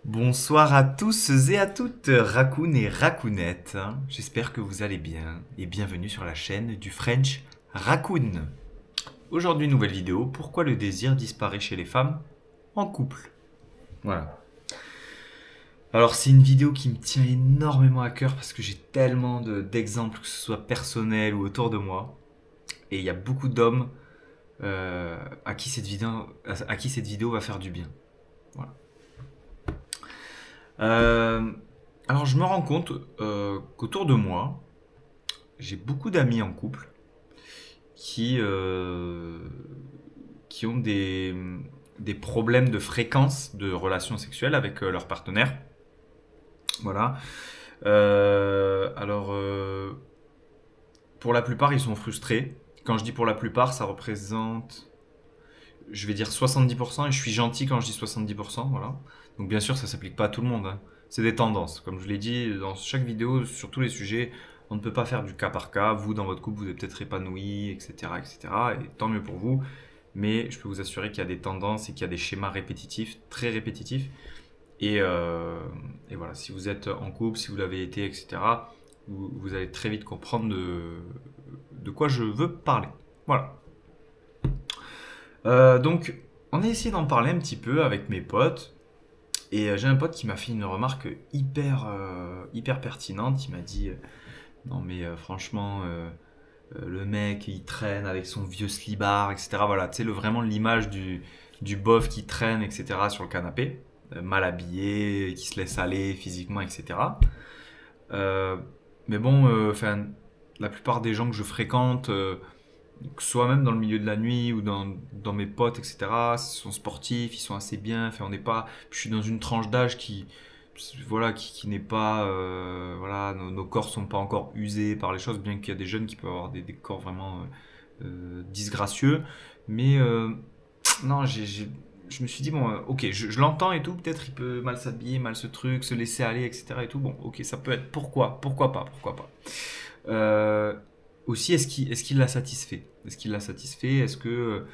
Bonsoir à tous et à toutes, Raccoon et Raccoonettes. J'espère que vous allez bien et bienvenue sur la chaîne du French Raccoon. Aujourd'hui, nouvelle vidéo, pourquoi le désir disparaît chez les femmes en couple. Voilà. Alors c'est une vidéo qui me tient énormément à cœur parce que j'ai tellement d'exemples, que ce soit personnel ou autour de moi. Et il y a beaucoup d'hommes à qui cette vidéo va faire du bien. Voilà. Euh, alors je me rends compte qu'autour de moi, j'ai beaucoup d'amis en couple qui, euh, qui ont des problèmes de fréquence de relations sexuelles avec leur partenaire. Voilà. Pour la plupart, ils sont frustrés. Quand je dis pour la plupart, ça représente, je vais dire 70%, et je suis gentil quand je dis 70%, voilà. Donc bien sûr, ça s'applique pas à tout le monde, hein. C'est des tendances. Comme je l'ai dit dans chaque vidéo, sur tous les sujets, on ne peut pas faire du cas par cas. Vous, dans votre couple, vous êtes peut-être épanoui, etc., etc. Et tant mieux pour vous. Mais je peux vous assurer qu'il y a des tendances et qu'il y a des schémas répétitifs, très répétitifs. Et, euh, et voilà, si vous êtes en couple, si vous l'avez été, etc., vous allez très vite comprendre de quoi je veux parler. Voilà. Donc, on a essayé d'en parler un petit peu avec mes potes. Et j'ai un pote qui m'a fait une remarque hyper pertinente. Il m'a dit non, mais franchement, le mec il traîne avec son vieux slibard, etc. Voilà, tu sais, vraiment l'image du bof qui traîne, etc. sur le canapé, mal habillé, qui se laisse aller physiquement, etc. Euh, mais bon, la plupart des gens que je fréquente, que ce soit même dans le milieu de la nuit ou dans mes potes, etc., ils sont sportifs, ils sont assez bien. Enfin, on n'est pas. Je suis dans une tranche d'âge voilà, qui n'est pas. Voilà, nos corps sont pas encore usés par les choses, bien qu'il y a des jeunes qui peuvent avoir des corps vraiment disgracieux. Mais non, je me suis dit, bon, ok, je l'entends et tout, peut-être il peut mal s'habiller, mal ce truc, se laisser aller, etc. et tout. Bon, ok, ça peut être. Pourquoi pas, pourquoi pas. Euh, Aussi, est-ce qu'il l'a satisfait? Est-ce qu'il l'a satisfait? Est-ce que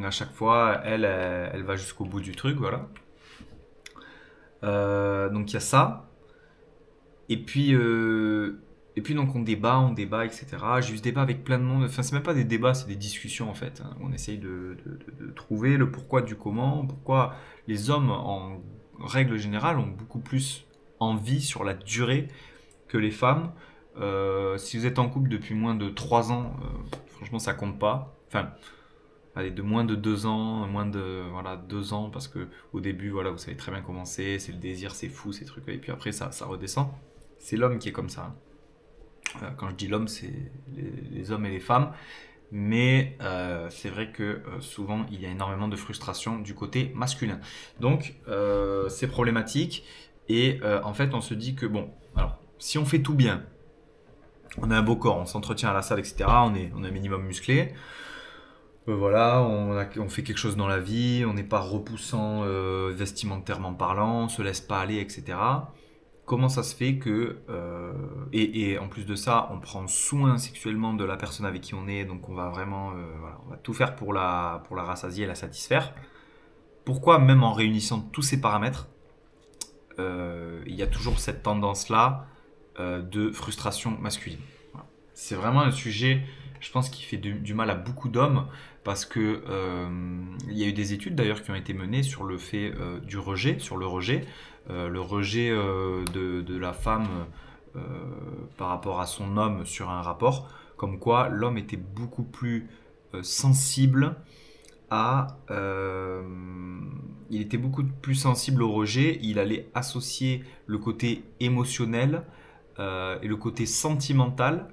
à chaque fois, elle va jusqu'au bout du truc, voilà. Donc il y a ça. Et puis, donc on débat, etc. J'ai eu ce débat avec plein de monde. Enfin, c'est même pas des débats, c'est des discussions en fait, hein. On essaye de trouver le pourquoi du comment, pourquoi les hommes en règle générale ont beaucoup plus envie sur la durée que les femmes. Si vous êtes en couple depuis moins de 3 ans, franchement, ça compte pas. Enfin, allez, de moins de 2 ans, moins de voilà, 2 ans, parce que au début, voilà, vous savez très bien comment c'est le désir, c'est fou, ces trucs-là, et puis après, ça redescend. C'est l'homme qui est comme ça, hein. Quand je dis l'homme, c'est les hommes et les femmes. Mais c'est vrai que souvent, il y a énormément de frustration du côté masculin. Donc, c'est problématique. Et en fait, on se dit que, bon, alors, si on fait tout bien, on a un beau corps, on s'entretient à la salle, etc. On est un minimum musclé. Voilà, on fait quelque chose dans la vie, on n'est pas repoussant vestimentairement parlant, on se laisse pas aller, etc. Comment ça se fait que, et en plus de ça, on prend soin sexuellement de la personne avec qui on est, donc on va vraiment, voilà, on va tout faire pour la rassasier et la satisfaire. Pourquoi, même en réunissant tous ces paramètres, il y a toujours cette tendance-là de frustration masculine. Voilà. C'est vraiment un sujet, je pense, qui fait du mal à beaucoup d'hommes parce que il y a eu des études d'ailleurs qui ont été menées sur le fait du rejet, sur le rejet de la femme euh, par rapport à son homme sur un rapport, comme quoi l'homme était beaucoup plus sensible il était beaucoup plus sensible au rejet, il allait associer le côté émotionnel et le côté sentimental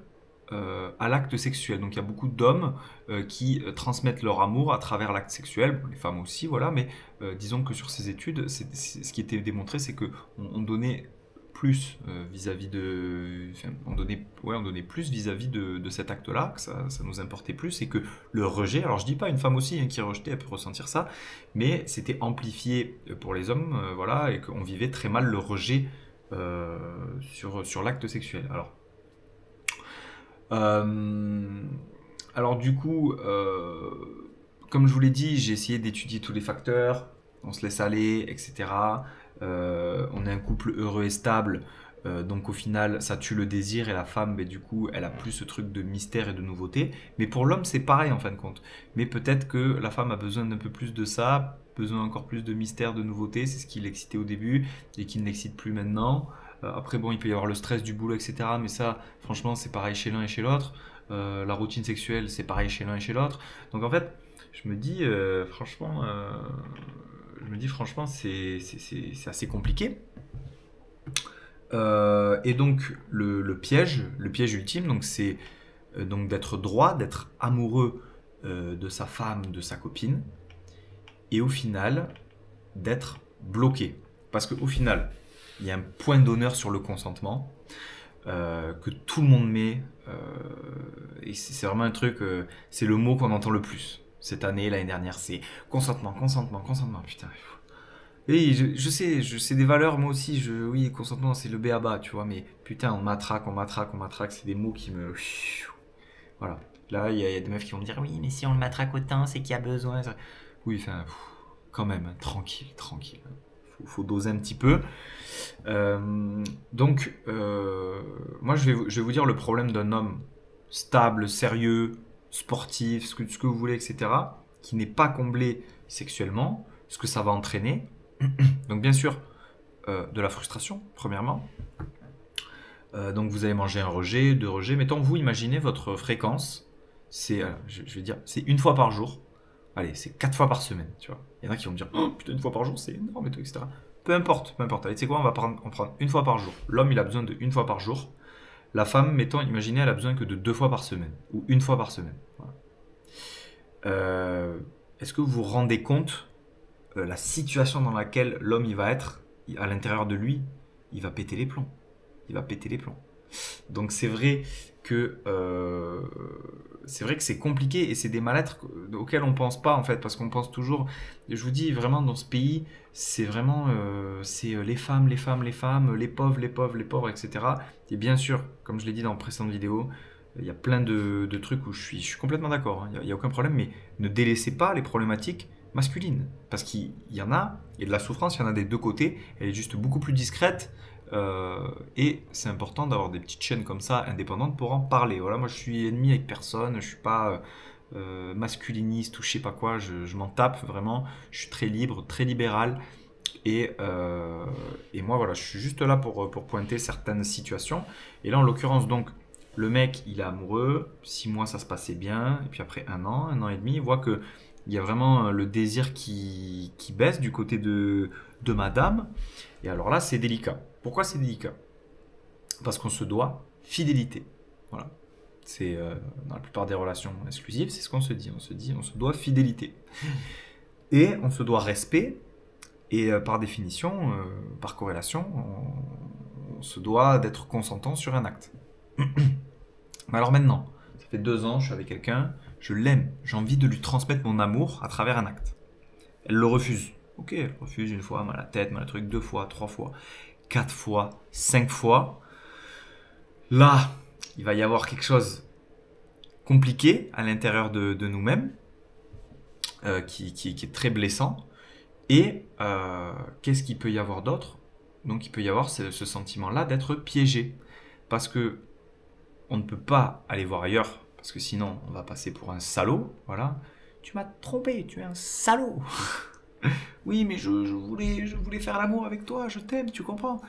à l'acte sexuel. Donc il y a beaucoup d'hommes qui transmettent leur amour à travers l'acte sexuel, bon, les femmes aussi, voilà, mais disons que sur ces études, ce qui était démontré, c'est qu'on on donnait plus vis-à-vis de. Enfin, on donnait plus vis-à-vis de cet acte-là, que ça nous importait plus, et que le rejet, alors je dis pas une femme aussi hein, qui est rejetée, elle peut ressentir ça, mais c'était amplifié pour les hommes, voilà, et qu'on vivait très mal le rejet sur l'acte sexuel. Euh, alors du coup, comme je vous l'ai dit, j'ai essayé d'étudier tous les facteurs, on se laisse aller, etc. on est un couple heureux et stable, donc au final ça tue le désir et la femme, mais du coup elle a plus ce truc de mystère et de nouveauté. Mais pour l'homme c'est pareil en fin de compte. Mais peut-être que la femme a besoin d'un peu plus de ça, besoin encore plus de mystère, de nouveauté, c'est ce qui l'excitait au début et qui ne l'excite plus maintenant. Après bon, il peut y avoir le stress du boulot, etc. Mais ça, franchement, c'est pareil chez l'un et chez l'autre. La routine sexuelle, c'est pareil chez l'un et chez l'autre. Donc en fait, je me dis franchement, c'est assez compliqué. Et donc le piège ultime, donc c'est donc d'être droit, d'être amoureux de sa femme, de sa copine, et au final d'être bloqué. Parce qu'au final, il y a un point d'honneur sur le consentement que tout le monde met, et c'est vraiment un truc, c'est le mot qu'on entend le plus cette année, l'année dernière, c'est consentement, consentement, consentement, putain. Et je sais des valeurs, moi aussi, oui, consentement, c'est le b.a.-ba, tu vois, mais putain, on matraque, on matraque, on matraque, c'est des mots qui me... Voilà. Là, il y a des meufs qui vont me dire, oui, mais si on le matraque autant, c'est qu'il y a besoin. Oui, enfin, quand même, hein, tranquille, tranquille. Faut doser un petit peu. Moi, je vais vous dire le problème d'un homme stable, sérieux, sportif, ce que vous voulez, etc., qui n'est pas comblé sexuellement, ce que ça va entraîner. Donc, bien sûr, de la frustration, premièrement. Donc, vous allez manger un rejet, deux rejets. Mettons, vous imaginez votre fréquence, c'est, je vais dire, c'est une fois par jour. Allez, c'est 4 fois par semaine, tu vois. Il y en a qui vont me dire, oh putain, une fois par jour, c'est énorme, et tout, etc. Peu importe, peu importe. Allez, tu sais quoi, on va prendre une fois par jour. L'homme, il a besoin de une fois par jour. La femme, mettons, imaginez, elle a besoin que de 2 fois par semaine. Ou une fois par semaine. Voilà. Est-ce que vous vous rendez compte la situation dans laquelle l'homme, il va être, à l'intérieur de lui, il va péter les plombs. Il va péter les plombs. Donc c'est vrai que c'est compliqué et c'est des mal-être auxquels on pense pas en fait, parce qu'on pense toujours, je vous dis vraiment, dans ce pays c'est vraiment les femmes, les femmes, les femmes, les pauvres, les pauvres, les pauvres, etc. Et bien sûr, comme je l'ai dit dans la précédente vidéo, il y a plein de trucs où je suis complètement d'accord, hein, il n'y a aucun problème, mais ne délaissez pas les problématiques masculines, parce qu'il y en a, et de la souffrance, il y en a des deux côtés, elle est juste beaucoup plus discrète. Et c'est important d'avoir des petites chaînes comme ça indépendantes pour en parler. Voilà, moi je suis ennemi avec personne, je suis pas masculiniste ou je sais pas quoi, je m'en tape vraiment. Je suis très libre, très libéral. Et moi voilà, je suis juste là pour pointer certaines situations. Et là en l'occurrence, donc, le mec il est amoureux, 6 mois ça se passait bien, et puis après un an et demi, il voit que il y a vraiment le désir qui baisse du côté de madame. Et alors là, c'est délicat. Pourquoi c'est délicat? Parce qu'on se doit fidélité. Voilà. C'est dans la plupart des relations exclusives, c'est ce qu'on se dit. On se doit fidélité. Et on se doit respect. Et par définition, par corrélation, on se doit d'être consentant sur un acte. Mais alors maintenant, ça fait 2 ans, je suis avec quelqu'un, je l'aime, j'ai envie de lui transmettre mon amour à travers un acte. Elle le refuse. Ok, elle refuse une fois, mal à la tête, mal à truc, 2 fois, 3 fois, 4 fois, 5 fois. Là, il va y avoir quelque chose compliqué à l'intérieur de nous-mêmes, qui est très blessant. Et qu'est-ce qu'il peut y avoir d'autre? Donc il peut y avoir ce sentiment-là d'être piégé. Parce que on ne peut pas aller voir ailleurs, parce que sinon on va passer pour un salaud. Voilà. Tu m'as trompé, tu es un salaud. Oui, mais je voulais faire l'amour avec toi, je t'aime, tu comprends?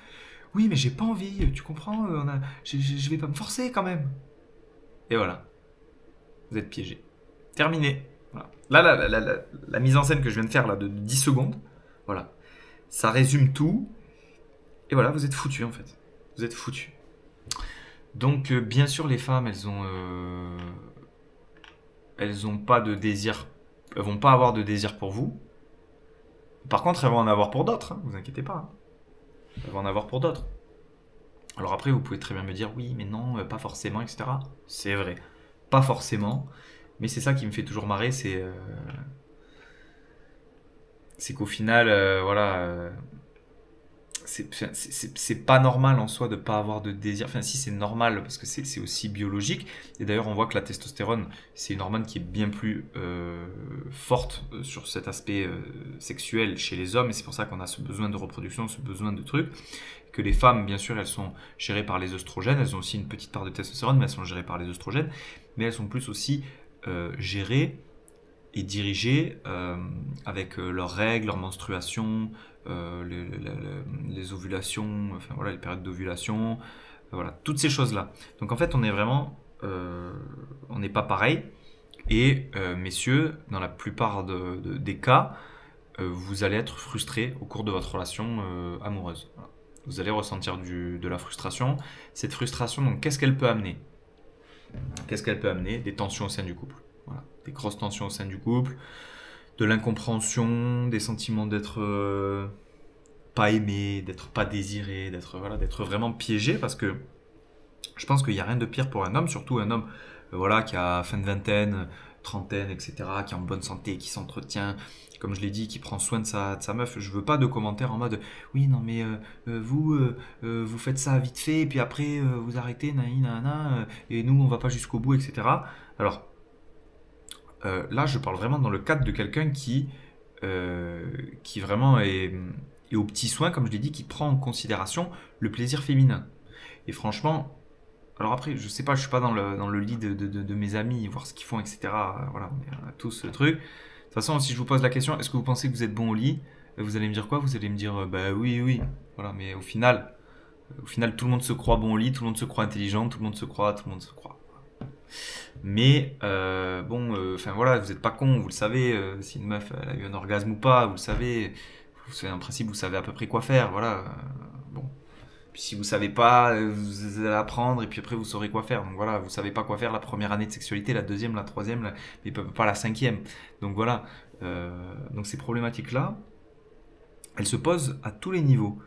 Oui, mais j'ai pas envie, tu comprends? Je vais pas me forcer quand même. Et voilà, vous êtes piégé. Terminé. Voilà. Là, la mise en scène que je viens de faire là, de 10 secondes, voilà, ça résume tout. Et voilà, vous êtes foutu en fait. Vous êtes foutu. Donc, bien sûr, les femmes, elles ont pas de désir, elles vont pas avoir de désir pour vous. Par contre, elles vont en avoir pour d'autres, hein, vous inquiétez pas. Hein. Elles vont en avoir pour d'autres. Alors après, vous pouvez très bien me dire, oui, mais non, pas forcément, etc. C'est vrai, pas forcément. Mais c'est ça qui me fait toujours marrer, c'est qu'au final, voilà, c'est pas normal en soi de pas avoir de désir. Enfin, si c'est normal parce que c'est aussi biologique. Et d'ailleurs, on voit que la testostérone, c'est une hormone qui est bien plus forte sur cet aspect sexuel chez les hommes. Et c'est pour ça qu'on a ce besoin de reproduction, ce besoin de trucs. Que les femmes, bien sûr, elles sont gérées par les œstrogènes. Elles ont aussi une petite part de testostérone, mais elles sont gérées par les œstrogènes. Mais elles sont plus aussi gérées et dirigées avec leurs règles, leurs menstruations, les ovulations, enfin voilà, les périodes d'ovulation, voilà, toutes ces choses-là. Donc en fait, on est vraiment, on n'est pas pareil. Et messieurs, dans la plupart des cas, vous allez être frustré au cours de votre relation amoureuse. Voilà. Vous allez ressentir de la frustration. Cette frustration, donc, qu'est-ce qu'elle peut amener? Qu'est-ce qu'elle peut amener? Des tensions au sein du couple. Voilà. Des grosses tensions au sein du couple, de l'incompréhension, des sentiments d'être pas aimé, d'être pas désiré, d'être vraiment piégé, parce que je pense qu'il n'y a rien de pire pour un homme, surtout un homme voilà, qui a fin de vingtaine, trentaine, etc., qui est en bonne santé, qui s'entretient, comme je l'ai dit, qui prend soin de sa meuf. Je veux pas de commentaires en mode oui, non, mais vous faites ça vite fait, et puis après vous arrêtez, et nous on va pas jusqu'au bout, etc. Alors là, je parle vraiment dans le cadre de quelqu'un qui vraiment est au petit soin, comme je l'ai dit, qui prend en considération le plaisir féminin. Et franchement, alors après, je sais pas, je suis pas dans le lit de mes amis, voir ce qu'ils font, etc. Voilà, on a tous ce truc. De toute façon, si je vous pose la question, est-ce que vous pensez que vous êtes bon au lit? Vous allez me dire quoi? Vous allez me dire, bah oui, oui. Voilà, mais au final, tout le monde se croit bon au lit, tout le monde se croit intelligent, tout le monde se croit. Mais bon, enfin voilà, vous n'êtes pas con, vous le savez, si une meuf elle a eu un orgasme ou pas, vous le savez, en principe vous savez à peu près quoi faire, voilà. Bon. Puis si vous savez pas, vous allez apprendre et puis après vous saurez quoi faire. Donc voilà, vous savez pas quoi faire la première année de sexualité, la deuxième, la troisième, mais pas la cinquième. Donc voilà, donc ces problématiques-là, elles se posent à tous les niveaux.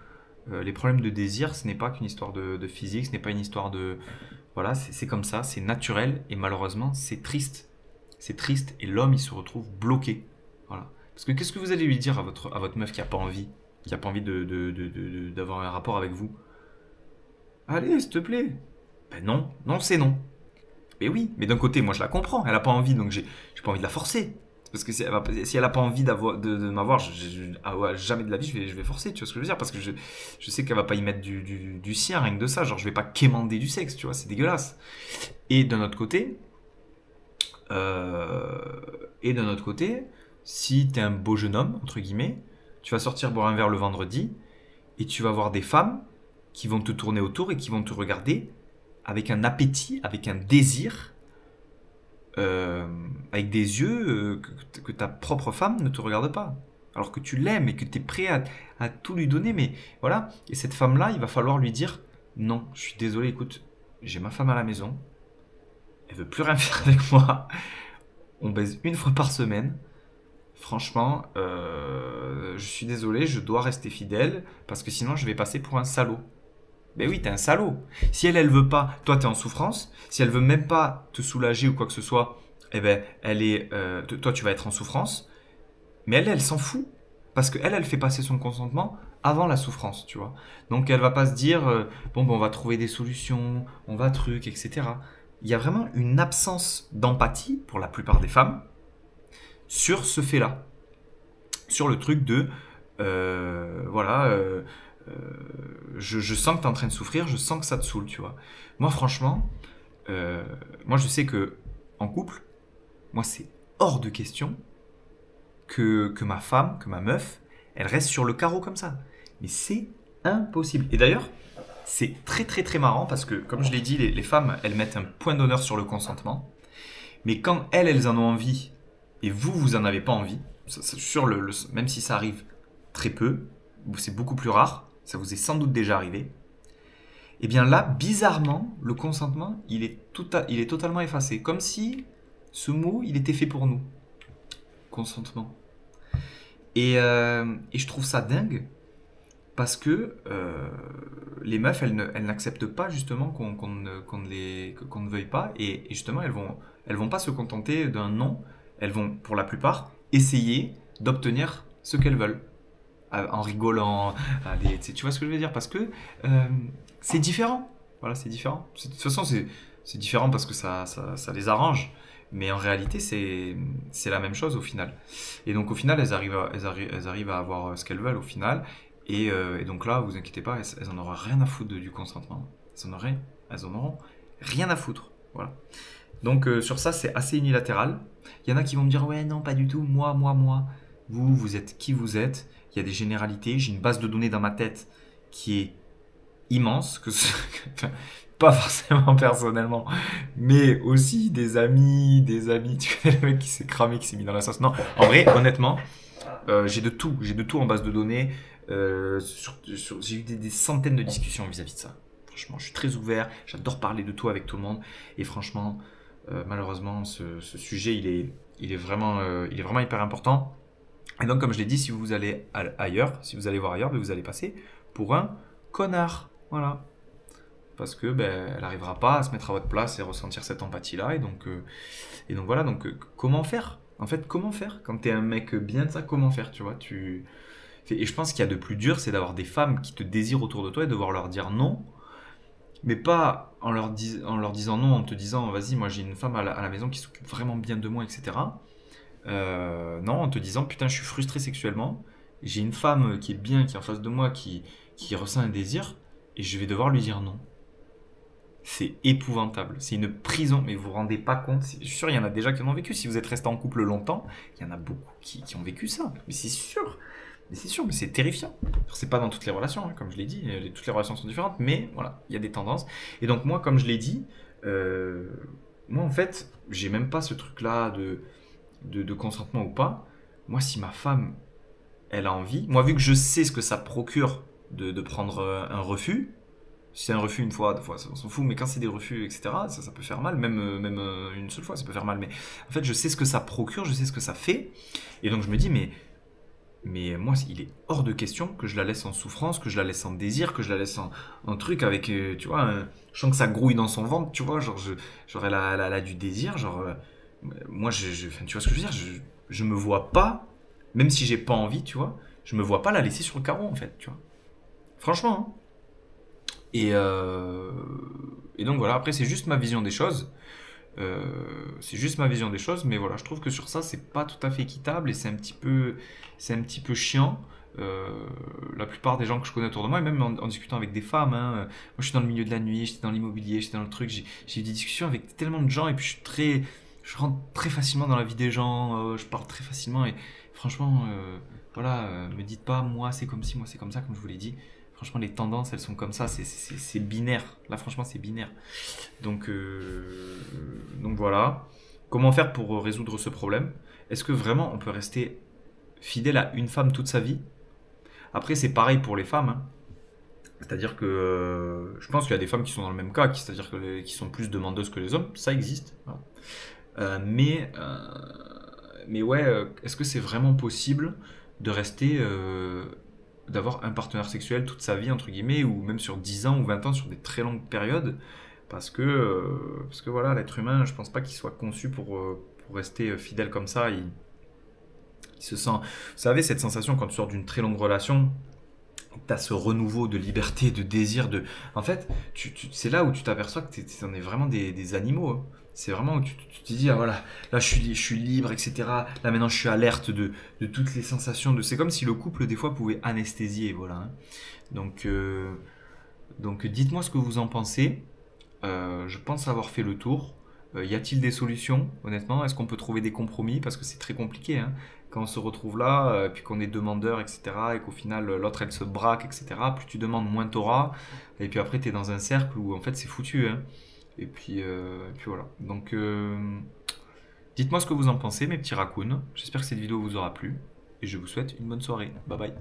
Les problèmes de désir, ce n'est pas qu'une histoire de physique, ce n'est pas une histoire de... Voilà, c'est comme ça, c'est naturel et malheureusement, c'est triste. C'est triste et l'homme, il se retrouve bloqué. Voilà. Parce que qu'est-ce que vous allez lui dire à votre meuf qui n'a pas envie, d'avoir un rapport avec vous? Allez, s'il te plaît. Ben non, non, c'est non. Mais oui, mais d'un côté, moi je la comprends, elle n'a pas envie, donc j'ai pas envie de la forcer. Parce que si elle n'a pas envie de m'avoir, jamais de la vie je vais forcer, tu vois ce que je veux dire? Parce que je sais qu'elle va pas y mettre du sien, rien que de ça, genre je vais pas quémander du sexe, tu vois, c'est dégueulasse. Et d'un autre côté, si t'es un beau jeune homme, entre guillemets, tu vas sortir boire un verre le vendredi, et tu vas voir des femmes qui vont te tourner autour et qui vont te regarder avec un appétit, avec un désir, avec des yeux que ta propre femme ne te regarde pas. Alors que tu l'aimes et que tu es prêt à tout lui donner, mais voilà. Et cette femme-là, il va falloir lui dire non, je suis désolé, écoute, j'ai ma femme à la maison, elle veut plus rien faire avec moi, on baise une fois par semaine. Franchement, je suis désolé, je dois rester fidèle parce que sinon je vais passer pour un salaud. Ben oui, t'es un salaud. Si elle veut pas, toi t'es en souffrance. Si elle veut même pas te soulager ou quoi que ce soit, eh ben toi tu vas être en souffrance. Mais elle s'en fout parce que elle fait passer son consentement avant la souffrance, tu vois. Donc elle va pas se dire bon ben on va trouver des solutions, on va truc, etc. Il y a vraiment une absence d'empathie pour la plupart des femmes sur ce fait-là, sur le truc de voilà. Je sens que tu es en train de souffrir, je sens que ça te saoule, tu vois. Moi, franchement, moi, je sais que en couple, moi, c'est hors de question que ma femme, que ma meuf, elle reste sur le carreau comme ça. Mais c'est impossible. Et d'ailleurs, c'est très, très, très marrant parce que, comme je l'ai dit, les femmes, elles mettent un point d'honneur sur le consentement. Mais quand elles en ont envie et vous en avez pas envie, même si ça arrive très peu, c'est beaucoup plus rare, ça vous est sans doute déjà arrivé, et bien là, bizarrement, le consentement, il est totalement effacé. Comme si ce mot, il était fait pour nous. Consentement. Et je trouve ça dingue, parce que les meufs, elles n'acceptent pas justement qu'on ne veuille pas, et justement, elles vont pas se contenter d'un non, elles vont, pour la plupart, essayer d'obtenir ce qu'elles veulent. en rigolant. Allez, tu vois ce que je veux dire? Parce que euh, c'est différent. Voilà, c'est différent. De toute façon, c'est différent parce que ça les arrange. Mais en réalité, c'est la même chose au final. Et donc au final, elles arrivent à avoir ce qu'elles veulent au final. Et donc là, vous inquiétez pas, elles en auront rien à foutre du consentement. Elles en auront rien à foutre. Voilà. Donc sur ça, c'est assez unilatéral. Il y en a qui vont me dire, ouais, non, pas du tout, moi. Vous êtes qui vous êtes. Il y a des généralités. J'ai une base de données dans ma tête qui est immense, enfin, pas forcément personnellement, mais aussi des amis, tu connais le mec qui s'est cramé, qui s'est mis dans la sauce. Non, en vrai, honnêtement, j'ai de tout en base de données. J'ai eu des centaines de discussions vis-à-vis de ça. Franchement, je suis très ouvert, j'adore parler de tout avec tout le monde, et franchement, malheureusement, ce sujet, il est vraiment hyper important. Et donc, comme je l'ai dit, si vous allez ailleurs, si vous allez voir ailleurs, ben, vous allez passer pour un connard. Voilà. Parce que ben, elle n'arrivera pas à se mettre à votre place et ressentir cette empathie-là. Et donc voilà, donc comment faire? En fait, comment faire? Quand t'es un mec bien de ça, comment faire? Tu vois, et je pense qu'il y a de plus dur, c'est d'avoir des femmes qui te désirent autour de toi et devoir leur dire non, mais pas en leur disant non, en te disant vas-y, moi j'ai une femme à la maison qui s'occupe vraiment bien de moi, etc. Non, en te disant putain, je suis frustré sexuellement, j'ai une femme qui est bien, qui est en face de moi, qui ressent un désir, et je vais devoir lui dire non. C'est épouvantable, c'est une prison, mais vous vous rendez pas compte. Je suis sûr, il y en a déjà qui en ont vécu. Si vous êtes resté en couple longtemps, il y en a beaucoup qui ont vécu ça. Mais c'est sûr, mais c'est terrifiant. C'est pas dans toutes les relations, hein, comme je l'ai dit, toutes les relations sont différentes, mais voilà, il y a des tendances. Et donc, moi, comme je l'ai dit, euh, moi en fait, j'ai même pas ce truc-là de consentement ou pas. Moi, si ma femme, elle a envie, moi, vu que je sais ce que ça procure de prendre un refus, si c'est un refus une fois, deux fois, on s'en fout, mais quand c'est des refus, etc., ça peut faire mal, même une seule fois, ça peut faire mal. Mais en fait, je sais ce que ça procure, je sais ce que ça fait. Et donc, je me dis, mais moi, il est hors de question que je la laisse en souffrance, que je la laisse en désir, que je la laisse en truc avec, tu vois, je sens que ça grouille dans son ventre, tu vois, genre, j'aurais la du désir, genre, moi, enfin, tu vois ce que je veux dire, je me vois pas, même si j'ai pas envie, tu vois, je me vois pas la laisser sur le carreau, en fait, tu vois. Franchement, hein. Et donc voilà, après c'est juste ma vision des choses. C'est juste ma vision des choses, mais voilà, je trouve que sur ça c'est pas tout à fait équitable et c'est un petit peu chiant. Euh, la plupart des gens que je connais autour de moi, et même en discutant avec des femmes, hein, moi je suis dans le milieu de la nuit, j'étais dans l'immobilier, j'étais dans le truc, j'ai eu des discussions avec tellement de gens et puis je rentre très facilement dans la vie des gens, je parle très facilement et franchement, voilà, me dites pas moi c'est comme ci, moi c'est comme ça, comme je vous l'ai dit. Franchement, les tendances, elles sont comme ça, c'est binaire. Là, franchement, c'est binaire. Donc voilà. Comment faire pour résoudre ce problème? Est-ce que vraiment on peut rester fidèle à une femme toute sa vie? Après, c'est pareil pour les femmes, hein. C'est-à-dire que je pense qu'il y a des femmes qui sont dans le même cas, c'est-à-dire qui sont plus demandeuses que les hommes. Ça existe. Voilà. Mais ouais, est-ce que c'est vraiment possible de rester, d'avoir un partenaire sexuel toute sa vie, entre guillemets, ou même sur 10 ans ou 20 ans, sur des très longues périodes? Parce que voilà, l'être humain, je pense pas qu'il soit conçu pour rester fidèle comme ça. Il se sent. Vous savez, cette sensation quand tu sors d'une très longue relation, t'as ce renouveau de liberté, de désir, de. En fait, c'est là où tu t'aperçois que t'en es vraiment des animaux, hein. C'est vraiment où tu te dis, ah voilà, là je suis libre, etc. Là maintenant je suis alerte de toutes les sensations. C'est comme si le couple des fois pouvait anesthésier, voilà, hein. Donc, euh, donc dites-moi ce que vous en pensez. Je pense avoir fait le tour. Y a-t-il des solutions, honnêtement? Est-ce qu'on peut trouver des compromis? Parce que c'est très compliqué, hein. Quand on se retrouve là, puis qu'on est demandeur, etc., et qu'au final l'autre elle se braque, etc., plus tu demandes, moins t'auras. Et puis après, tu es dans un cercle où en fait c'est foutu, hein. Et puis voilà. Donc dites-moi ce que vous en pensez, mes petits raccoons. J'espère que cette vidéo vous aura plu. Et je vous souhaite une bonne soirée. Bye bye.